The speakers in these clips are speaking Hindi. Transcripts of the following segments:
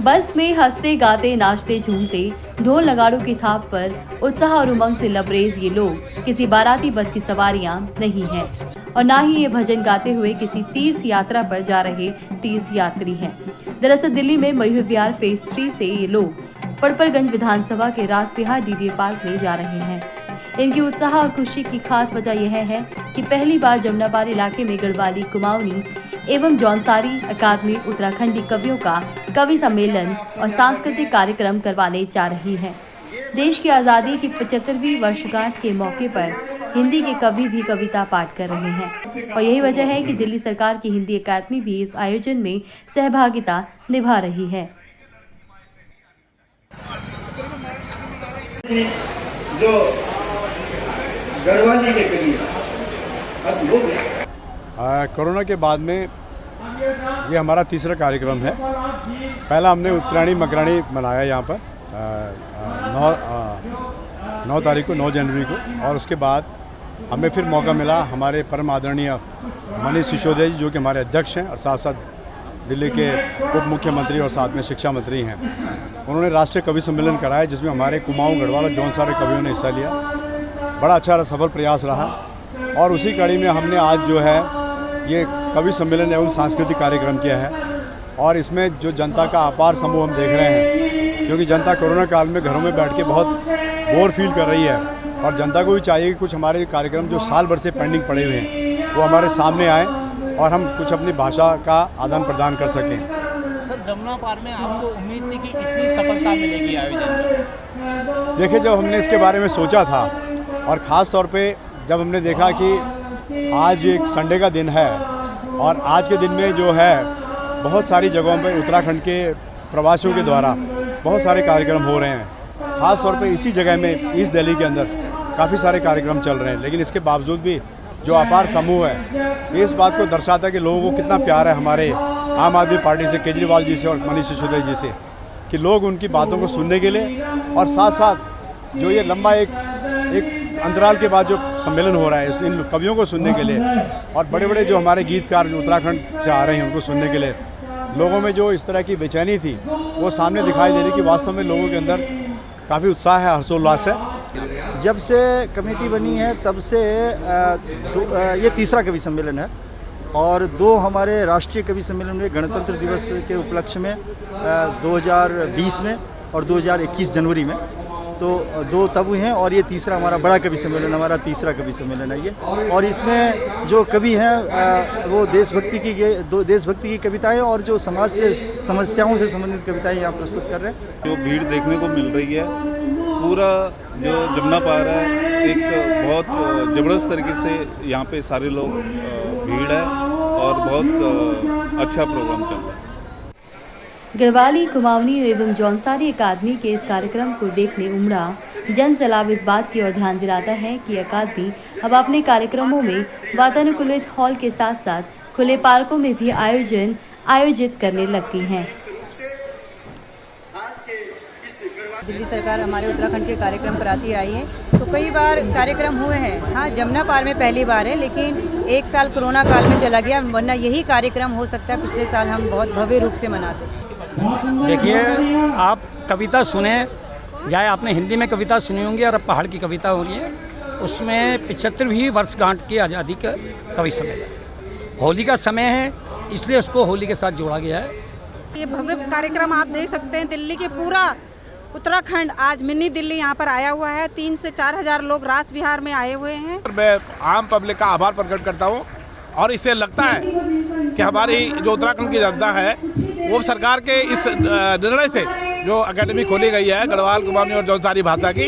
बस में हंसते गाते नाचते झूमते ढोल नगाड़ों की थाप पर उत्साह और उमंग से लबरेज ये लोग किसी बाराती बस की सवारियां नहीं हैं और ना ही ये भजन गाते हुए किसी तीर्थ यात्रा पर जा रहे तीर्थ यात्री हैं। दरअसल दिल्ली में मयूर विहार फेज 3 से ये लोग पड़पड़गंज विधानसभा के रासविहार डीडीए पार्क में जा रहे हैं। इनकी उत्साह और खुशी की खास वजह यह है कि पहली बार जमुनापार इलाके में गढ़वाली कुमाऊनी एवं जौनसारी अकादमी उत्तराखंडी कवियों का कवि सम्मेलन और सांस्कृतिक कार्यक्रम करवाने जा रही है। देश की आज़ादी की 75वीं वर्षगांठ के मौके पर हिंदी के कवि भी कविता पाठ कर रहे हैं और यही वजह है कि दिल्ली सरकार की हिंदी अकादमी भी इस आयोजन में सहभागिता निभा रही है। जो गढ़वाली के कवि कोरोना के बाद में ये हमारा तीसरा कार्यक्रम है। पहला हमने उत्तरायणी मकरानी मनाया यहाँ पर 9 तारीख को 9 जनवरी को, और उसके बाद हमें फिर मौका मिला हमारे परम आदरणीय मनीष सिसोदिया जी जो कि हमारे अध्यक्ष हैं और साथ साथ दिल्ली के उप मुख्यमंत्री और साथ में शिक्षा मंत्री हैं। उन्होंने राष्ट्रीय कवि सम्मेलन कराया जिसमें हमारे कुमाऊं गढ़वाल जौनसारी कवियों ने हिस्सा लिया। बड़ा अच्छा सफल प्रयास रहा और उसी कड़ी में हमने आज जो है ये कवि सम्मेलन एवं सांस्कृतिक कार्यक्रम किया है और इसमें जो जनता का अपार समूह हम देख रहे हैं, क्योंकि जनता कोरोना काल में घरों में बैठ के बहुत बोर फील कर रही है और जनता को भी चाहिए कि कुछ हमारे कार्यक्रम जो साल भर से पेंडिंग पड़े हुए हैं वो हमारे सामने आए और हम कुछ अपनी भाषा का आदान प्रदान कर सकें। सर, जमुनापार में आपको उम्मीद थी कि इतनी सफलता मिलेगी आयोजन में? देखिए, जब हमने इसके बारे में सोचा था और ख़ास तौर पे जब हमने देखा कि आज एक संडे का दिन है और आज के दिन में जो है बहुत सारी जगहों पर उत्तराखंड के प्रवासियों के द्वारा बहुत सारे कार्यक्रम हो रहे हैं, ख़ास तौर पे इसी जगह में ईस्ट दिल्ली के अंदर काफ़ी सारे कार्यक्रम चल रहे हैं, लेकिन इसके बावजूद भी जो अपार समूह है ये इस बात को दर्शाता है कि लोगों को कितना प्यार है हमारे आम आदमी पार्टी से, केजरीवाल जी से और मनीष सिसोदिया जी से, कि लोग उनकी बातों को सुनने के लिए और साथ साथ जो ये लंबा एक अंतराल के बाद जो सम्मेलन हो रहा है इन कवियों को सुनने के लिए और बड़े बड़े जो हमारे गीतकार उत्तराखंड से आ रहे हैं उनको सुनने के लिए, लोगों में जो इस तरह की बेचैनी थी वो सामने दिखाई दे रही कि वास्तव में लोगों के अंदर काफ़ी उत्साह है, हर्षोल्लास है। जब से कमेटी बनी है तब से ये तीसरा कवि सम्मेलन है और 2 हमारे राष्ट्रीय कवि सम्मेलन में गणतंत्र दिवस के उपलक्ष्य में 2020 में और 2021 जनवरी में, तो 2 तब हुए हैं और ये तीसरा हमारा बड़ा कवि सम्मेलन, हमारा तीसरा कवि सम्मेलन है ये। और इसमें जो कवि हैं वो देशभक्ति की कविताएं और जो समाज से समस्याओं से संबंधित कविताएं यहाँ प्रस्तुत कर रहे हैं। जो भीड़ देखने को मिल रही है, पूरा जो जमुनापार है एक बहुत ज़बरदस्त तरीके से यहाँ पे सारे लोग भीड़ है और बहुत अच्छा प्रोग्राम चल रहा है। गढ़वाली कुमाऊनी एवं जौनसारी अकादमी के इस कार्यक्रम को देखने उमड़ा जन सैलाब इस बात की ओर ध्यान दिलाता है कि अकादमी अब अपने कार्यक्रमों में वातानुकूलित हॉल के साथ साथ खुले पार्कों में भी आयोजित करने लगी है। दिल्ली सरकार हमारे उत्तराखंड के कार्यक्रम कराती आई है, तो कई बार कार्यक्रम हुए हैं। हाँ, जमुनापार में पहली बार है, लेकिन 1 साल कोरोना काल में चला गया, वरना यही कार्यक्रम हो सकता है पिछले साल हम बहुत भव्य रूप से मनाते। देखिए, आप कविता सुने, चाहे आपने हिंदी में कविता सुनी होंगी और अब पहाड़ की कविता हो रही है, उसमें 75वीं वर्षगांठ की आज़ादी का कवि सम्मेलन, होली का समय है इसलिए उसको होली के साथ जोड़ा गया है। ये भव्य कार्यक्रम आप देख सकते हैं, दिल्ली के पूरा उत्तराखंड आज मिनी दिल्ली यहाँ पर आया हुआ है। 3 से 4 हज़ार लोग रासविहार में आए हुए हैं। मैं आम पब्लिक का आभार प्रकट करता हूँ और इससे लगता है कि हमारी जो उत्तराखंड की जनता है वो सरकार के इस निर्णय से, जो अकेडमी खोली गई है गढ़वाल कुमाऊनी और जौनसारी भाषा की,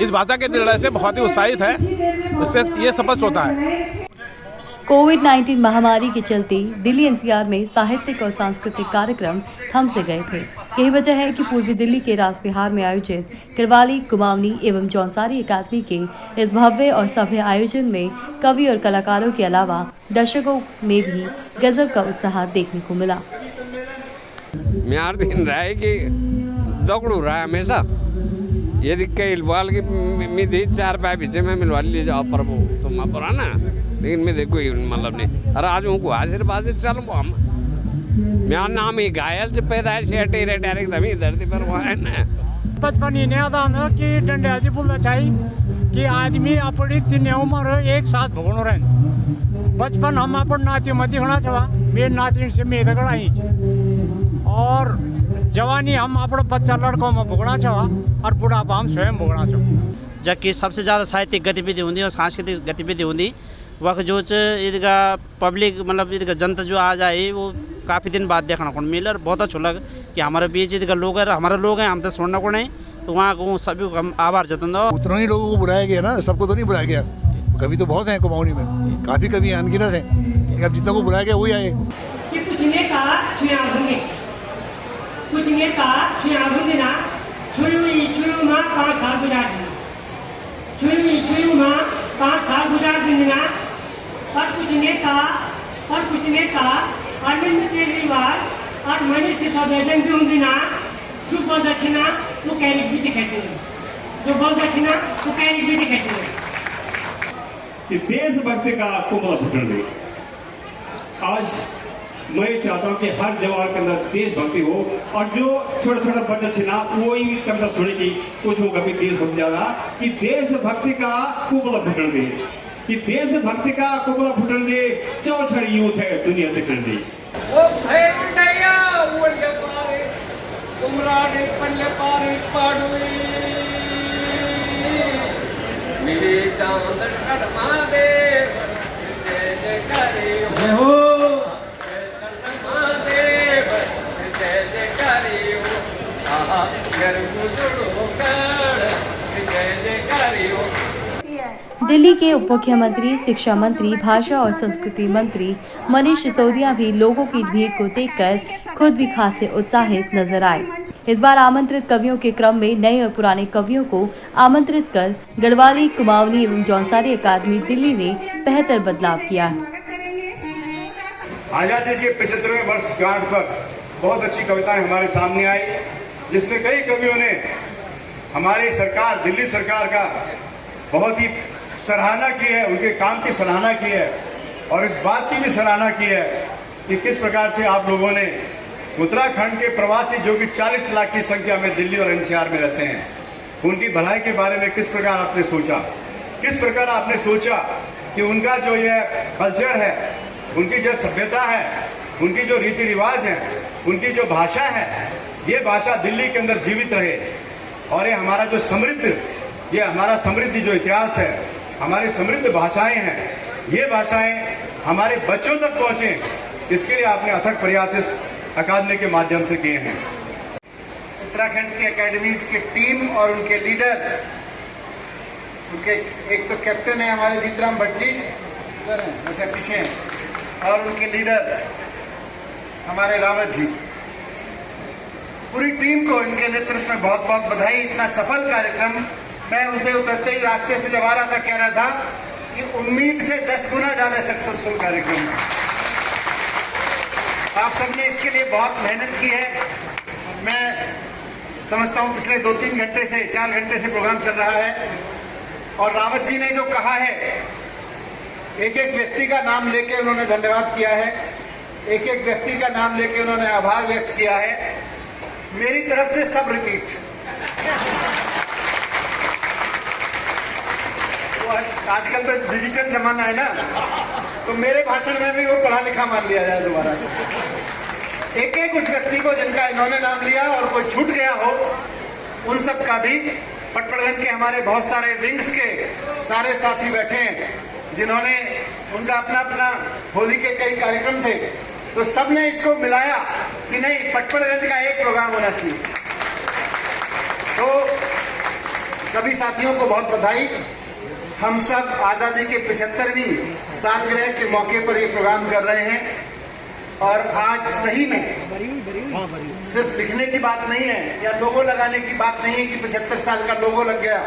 इस भाषा के निर्णय से बहुत ही उत्साहित है। उससे ये स्पष्ट होता है कोविड-19 महामारी के चलते दिल्ली एनसीआर में साहित्यिक और सांस्कृतिक कार्यक्रम थम से गए थे। यही वजह है कि पूर्वी दिल्ली के रासविहार में आयोजित गढ़वाली कुमाऊनी एवं जौनसारी अकादमी के इस भव्य और सभ्य आयोजन में कवि और कलाकारों के अलावा दर्शकों में भी गजब का उत्साह देखने को मिला। म्यार दिन रहा है कि दौड़ू रहा है हमेशा, यदि कई बाल की मिधी 4 पाए पीछे में मिलवा ले जाओ प्रभु तुम पुराना, लेकिन मैं देखो मतलब नहीं। अरे आज उनको हाजिर बाजिर चल हम मेरा नाम ही घायल से पैदाइश है टेरे डायरेक्ट जमीन धरती पर हुआ है ना। बचपन ही नहीं था ना कि डंडे जी बोलना चाहिए कि आदमी अपनी तीन उम्र एक साथ भोगनो रहे। बचपन हम अपन नाती मती होना चाहा मेरे नाती से मेरे गड़ाई और जवानी हम अपने बच्चा लड़कों में भोगना चाहा और बुढ़ापा हम स्वयं भोगना चाहो। जबकि सबसे ज़्यादा साहित्यिक गतिविधि होती और सांस्कृतिक गतिविधि होती वह जो इसका पब्लिक मतलब इसका जनता जो आ जाए वो काफ़ी दिन बाद देखना को मिले और बहुत अच्छा लगा कि हमारे बीच इसका लोग है हमारे लोग हैं हम तो छोड़ना को नहीं तो वहाँ को सभी को हम आभार जताना। उतना ही लोगों को बुलाया गया ना, सबको तो नहीं बुलाया गया। कभी तो बहुत हैं कुमाऊनी में, काफ़ी कभी अनगिनत हैं, अब जितना को बुलाया गया वही आए। कुछ ने कहा चुनाव होंगे, कुछ ने कहा चुनाव होंगे ना, चुनाव माँ 5 साल गुजार देना, चुनाव माँ 5 साल गुजार देना। और कुछ ने कहा अरविंद केजरीवाल और मनीष सिसोदिया भी होंगे ना, जो बल दक्षिणा वो कैरिक भी दिखाते हैं, जो बल दक्षिणा वो कैरिक भी दिखाते हैं कि देशभक्ति का कुमल फुटन दे। आज मैं चाहता हूं कि हर जवान के अंदर देशभक्ति हो और जो छोटा छोटा बच्चा छिना वो ही कविता सुने की कुछ हो कभी देशभक्ति ज्यादा कि देशभक्ति का कुमल फुटन दे, कि देशभक्ति का कुमल फुटन दे, चौछड़ यूथ है दुनिया दिखन दे। वो भैरुंडया उंडे पारे उमराडे पल्ले पारे पाडुई मिली चांद कदमा दे जय जय करियो जय हो शर्मा देव जय जय करियो आहा घर गुजरो कर जय जय करियो। दिल्ली के उप मुख्यमंत्री, शिक्षा मंत्री, भाषा और संस्कृति मंत्री मनीष सिसोदिया भी लोगों की भीड़ को देखकर खुद भी खासे उत्साहित नजर आए। इस बार आमंत्रित कवियों के क्रम में नए और पुराने कवियों को आमंत्रित कर गढ़वाली, कुमाऊनी एवं जौनसारी अकादमी दिल्ली ने बेहतर बदलाव किया है। आजादी के 75वें वर्षगांठ पर बहुत अच्छी कविताएं हमारे सामने आई, जिसमें कई कवियों ने हमारी सरकार, दिल्ली सरकार का बहुत ही सराहना की है, उनके काम की सराहना की है और इस बात की भी सराहना की है कि किस प्रकार से आप लोगों ने उत्तराखंड के प्रवासी जो कि 40 लाख की संख्या में दिल्ली और एनसीआर में रहते हैं, उनकी भलाई के बारे में किस प्रकार आपने सोचा, किस प्रकार आपने सोचा कि उनका जो ये कल्चर है, उनकी जो सभ्यता है, उनकी जो रीति रिवाज है, उनकी जो भाषा है, ये भाषा दिल्ली के अंदर जीवित रहे और ये हमारा जो समृद्ध, ये हमारा समृद्ध जो इतिहास है, हमारी समृद्ध भाषाएं हैं, ये भाषाएं हमारे बच्चों तक पहुंचे, इसके लिए आपने अथक प्रयास इस अकादमी के माध्यम से किए हैं। उत्तराखंड की एकेडमीज की टीम और उनके लीडर, उनके एक तो कैप्टन है हमारे जीतराम भट्ट जी, अच्छा पीछे हैं, और उनके लीडर हमारे रावत जी, पूरी टीम को इनके नेतृत्व में बहुत बहुत बधाई। इतना सफल कार्यक्रम, मैं उनसे उतरते ही रास्ते से जब आ रहा था कह रहा था कि उम्मीद से 10 गुना ज्यादा सक्सेसफुल कार्यक्रम है। आप सबने इसके लिए बहुत मेहनत की है। मैं समझता हूं पिछले 2-3 घंटे से 4 घंटे से प्रोग्राम चल रहा है और रावत जी ने जो कहा है, एक एक व्यक्ति का नाम लेके उन्होंने धन्यवाद किया है, एक एक व्यक्ति का नाम लेके उन्होंने आभार व्यक्त किया है। मेरी तरफ से सब रिपीट। आजकल तो डिजिटल जमाना है ना, तो मेरे भाषण में भी वो पढ़ा लिखा मान लिया जाए दोबारा से। एक एक उस व्यक्ति को जिनका इन्होंने नाम लिया और कोई छूट गया हो, उन सब का भी, पटपड़गंज के हमारे बहुत सारे विंग्स के सारे साथी बैठे हैं जिन्होंने, उनका अपना अपना होली के कई कार्यक्रम थे, तो सबने इसको मिलाया कि नहीं, पटपड़गंज का एक प्रोग्राम होना चाहिए। तो सभी साथियों को बहुत बधाई। हम सब आज़ादी के 75वीं सालगिरह के मौके पर ये प्रोग्राम कर रहे हैं और आज सही में सिर्फ लिखने की बात नहीं है या लोगो लगाने की बात नहीं है कि 75 साल का लोगो लग गया।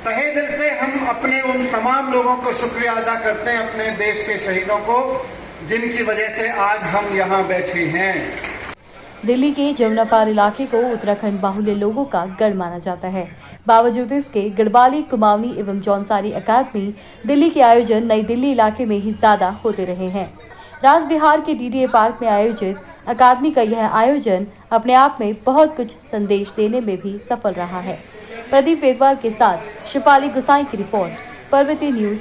तहे दिल से हम अपने उन तमाम लोगों को शुक्रिया अदा करते हैं, अपने देश के शहीदों को, जिनकी वजह से आज हम यहाँ बैठे हैं। दिल्ली के जमुना पार इलाके को उत्तराखंड बाहुल्य लोगों का गढ़ माना जाता है। बावजूद इसके गढ़वाली, कुमाऊनी एवं जौनसारी अकादमी दिल्ली के आयोजन नई दिल्ली इलाके में ही ज्यादा होते रहे हैं। रास बिहार के डीडीए पार्क में आयोजित अकादमी का यह आयोजन अपने आप में बहुत कुछ संदेश देने में भी सफल रहा है। प्रदीप वेदवाल के साथ शिफाली गुसाई की रिपोर्ट, पर्वती न्यूज।